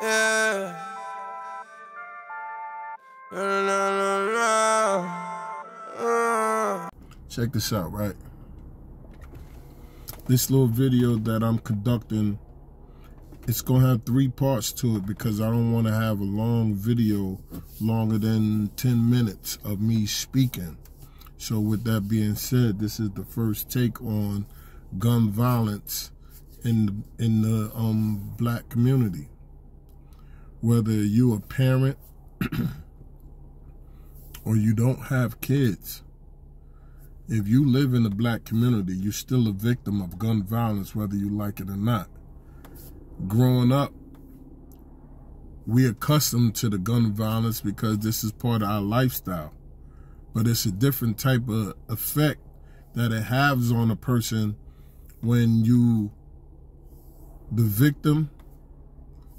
Yeah. No. Check this out, right? This little video that I'm conducting, it's gonna have 3 parts to it because I don't want to have a long video longer than 10 minutes of me speaking. So with that being said, this is the first take on gun violence in the black community. Whether you a parent or you don't have kids, if you live in the black community, you're still a victim of gun violence, whether you like it or not. Growing up, we're accustomed to the gun violence because this is part of our lifestyle. But it's a different type of effect that it has on a person when you, the victim,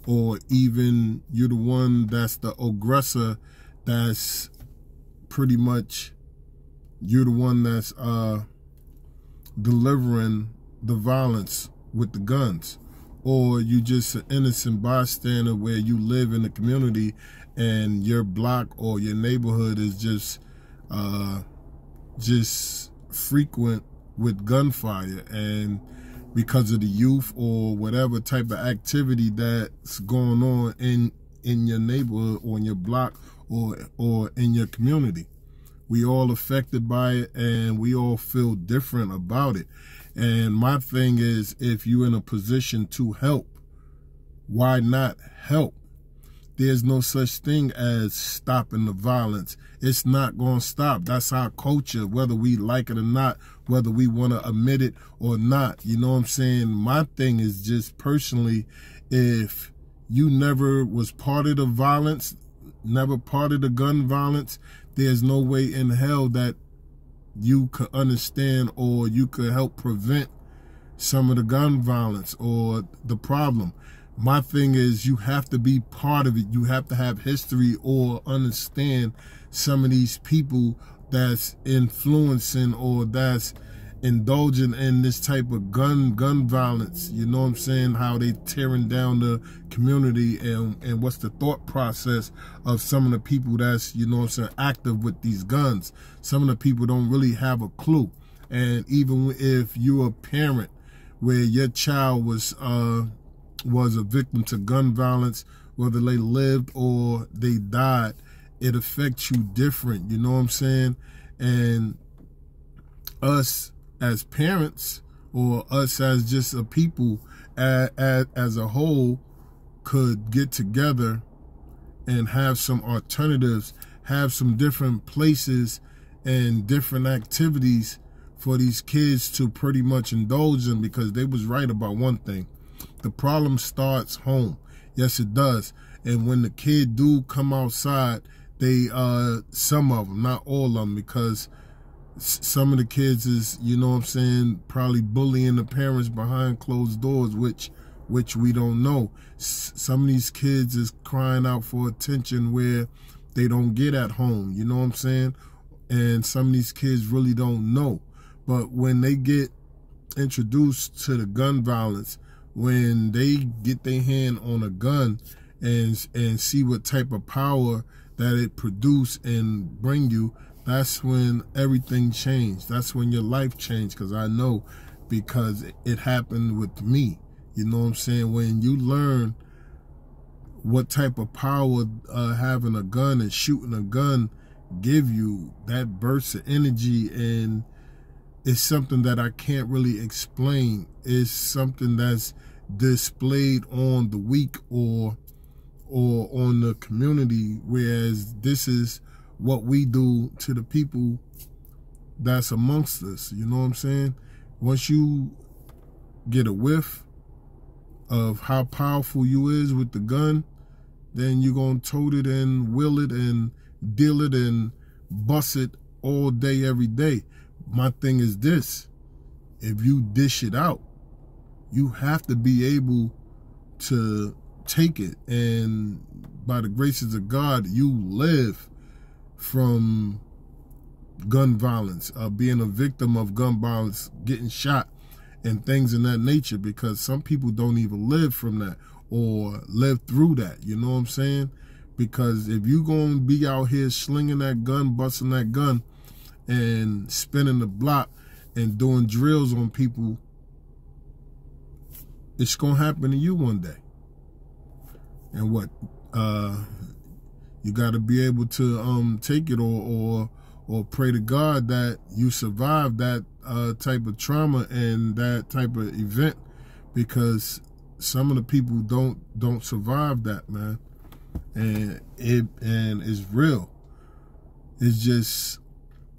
or even you're the one that's the aggressor, that's pretty much, you're the one that's delivering the violence with the guns. Or you just an innocent bystander where you live in the community and your block or your neighborhood is just frequent with gunfire, and because of the youth or whatever type of activity that's going on in your neighborhood or in your block or in your community. We all affected by it and we all feel different about it. And my thing is, if you're in a position to help, why not help? There's no such thing as stopping the violence. It's not going to stop. That's our culture, whether we like it or not, whether we want to admit it or not. You know what I'm saying? My thing is just personally, if you never was part of the violence, never part of the gun violence, there's no way in hell that you could understand or you could help prevent some of the gun violence or the problem. My thing is, you have to be part of it. You have to have history or understand some of these people that's influencing or that's indulging in this type of gun violence. You know what I'm saying? How they tearing down the community and what's the thought process of some of the people that's, you know what I'm saying, active with these guns. Some of the people don't really have a clue. And even if you're a parent where your child was a victim to gun violence, whether they lived or they died, it affects you different, you know what I'm saying? And us as parents, or us as just a people as a whole, could get together and have some alternatives, have some different places and different activities for these kids to pretty much indulge in, because they was right about one thing. The problem starts home. Yes, it does. And when the kid do come outside, they, some of them, not all of them, because some of the kids is, you know what I'm saying, probably bullying the parents behind closed doors, which we don't know. Some of these kids is crying out for attention where they don't get at home, you know what I'm saying? And some of these kids really don't know. But when they get introduced to the gun violence, when they get their hand on a gun and see what type of power that it produce and bring you, that's when everything changed. That's when your life changed, because I know, because it happened with me. You know what I'm saying? When you learn what type of power having a gun and shooting a gun give you, that burst of energy, and it's something that I can't really explain. It's something that's displayed on the weak or on the community, whereas this is what we do to the people that's amongst us. You know what I'm saying? Once you get a whiff of how powerful you is with the gun, then you're gonna tote it and will it and deal it and bust it all day, every day. My thing is this: if you dish it out, you have to be able to take it. And by the graces of God, you live from gun violence, being a victim of gun violence, getting shot and things in that nature, because some people don't even live from that, or live through that. You know what I'm saying? Because if you gonna be out here slinging that gun, busting that gun, and spinning the block and doing drills on people, it's gonna happen to you one day. And what? You got to be able to take it, or pray to God that you survive that type of trauma and that type of event, because some of the people don't survive that, man. And it's real. It's just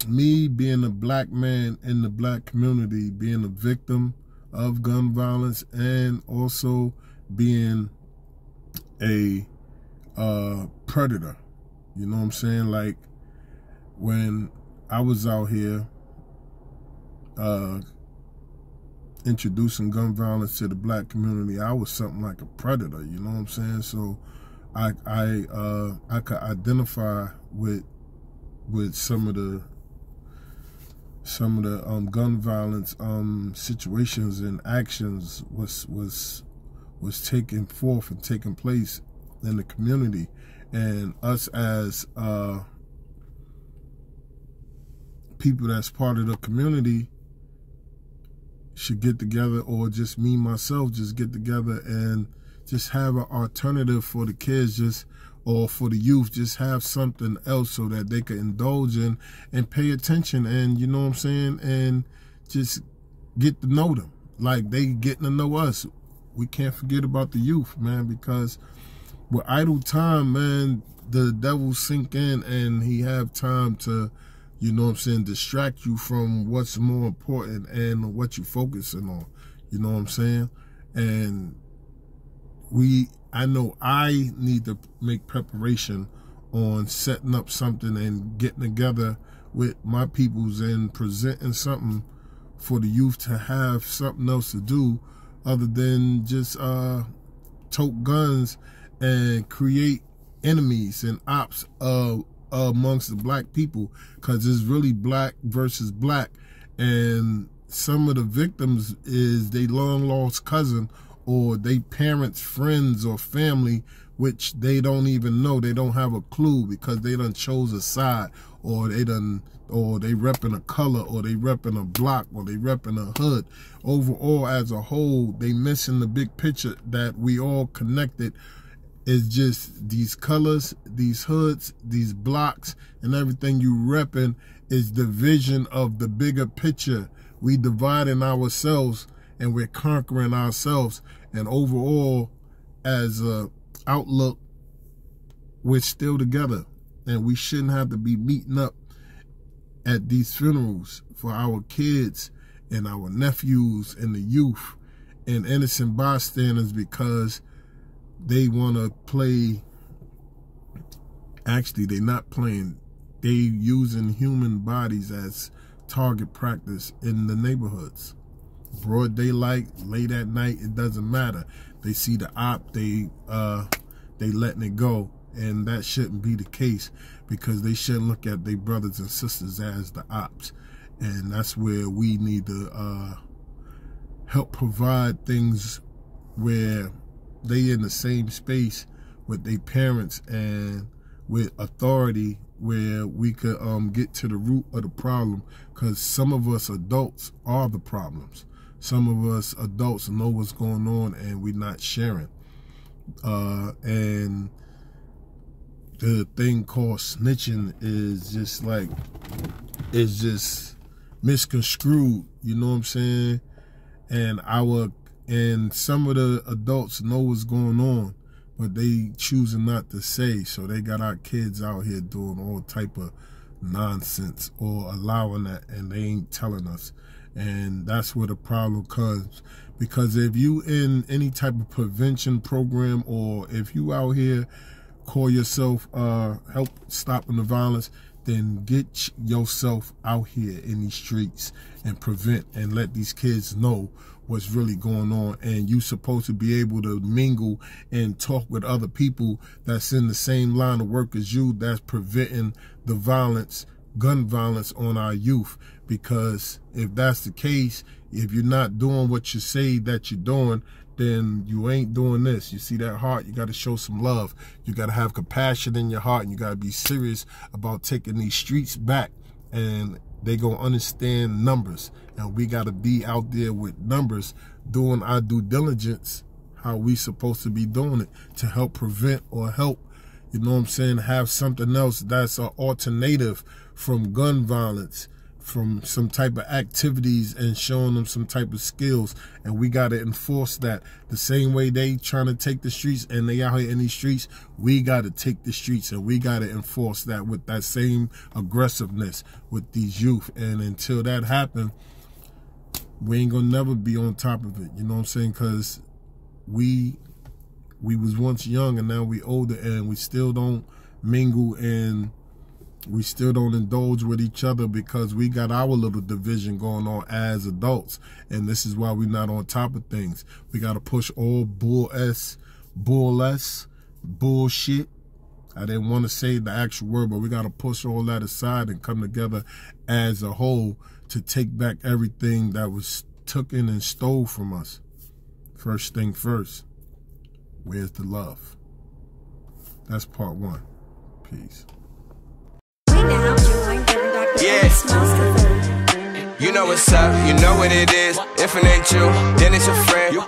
me being a black man in the black community, being a victim of gun violence, and also being a predator. You know what I'm saying? Like, when I was out here introducing gun violence to the black community, I was something like a predator. You know what I'm saying? So I could identify with some of the gun violence situations and actions was taking forth and taking place in the community. And us as people that's part of the community should get together, or just me, myself, just get together and just have an alternative for the kids, or for the youth, just have something else so that they can indulge in and pay attention, and, you know what I'm saying, and just get to know them like they getting to know us. We can't forget about the youth, man, because with idle time, man, the devil sink in and he have time to, you know what I'm saying, distract you from what's more important and what you're focusing on. You know what I'm saying? And I know I need to make preparation on setting up something and getting together with my peoples and presenting something for the youth to have something else to do other than just tote guns and create enemies and ops amongst the black people, because it's really black versus black. And some of the victims is they long lost cousin, or they parents, friends, or family, which they don't even know. They don't have a clue because they done chose a side, or they repping a color, or they repping a block, or they repping a hood. Overall, as a whole, they missing the big picture that we all connected. It's just these colors, these hoods, these blocks, and everything you repping is the vision of the bigger picture. We dividing ourselves and we're conquering ourselves. And overall, as a outlook, we're still together. And we shouldn't have to be meeting up at these funerals for our kids and our nephews and the youth and innocent bystanders because they want to play. Actually, they're not playing. They using human bodies as target practice in the neighborhoods. Broad daylight, late at night, it doesn't matter. They see the op, they letting it go. And that shouldn't be the case, because they shouldn't look at their brothers and sisters as the ops. And that's where we need to help provide things where they in the same space with their parents and with authority, where we could get to the root of the problem, because some of us adults are the problems. Some of us adults know what's going on and we're not sharing. And the thing called snitching is just like, it's just misconstrued, you know what I'm saying? And some of the adults know what's going on, but they choosing not to say. So they got our kids out here doing all type of nonsense or allowing that, and they ain't telling us. And that's where the problem comes. Because if you in any type of prevention program, or if you out here call yourself help stopping the violence, then get yourself out here in these streets and prevent and let these kids know what's really going on. And you supposed to be able to mingle and talk with other people that's in the same line of work as you, that's preventing the violence, gun violence on our youth. Because if that's the case, if you're not doing what you say that you're doing, then you ain't doing this. You see that heart, you got to show some love. You got to have compassion in your heart, and you got to be serious about taking these streets back. And they gonna understand numbers, and we got to be out there with numbers doing our due diligence, how we supposed to be doing it, to help prevent or help, you know what I'm saying, have something else that's an alternative from gun violence, from some type of activities, and showing them some type of skills. And we got to enforce that the same way they trying to take the streets, and they out here in these streets. We got to take the streets, and we got to enforce that with that same aggressiveness with these youth. And until that happen, we ain't gonna never be on top of it, you know what I'm saying? Because we was once young, and now we older, and we still don't mingle, and we still don't indulge with each other because we got our little division going on as adults. And this is why we're not on top of things. We got to push all bullshit. I didn't want to say the actual word, but we got to push all that aside and come together as a whole to take back everything that was taken and stole from us. First thing first, where's the love? That's part one. Peace. Yeah, you know what's up, you know what it is. If it ain't you, then it's your friend.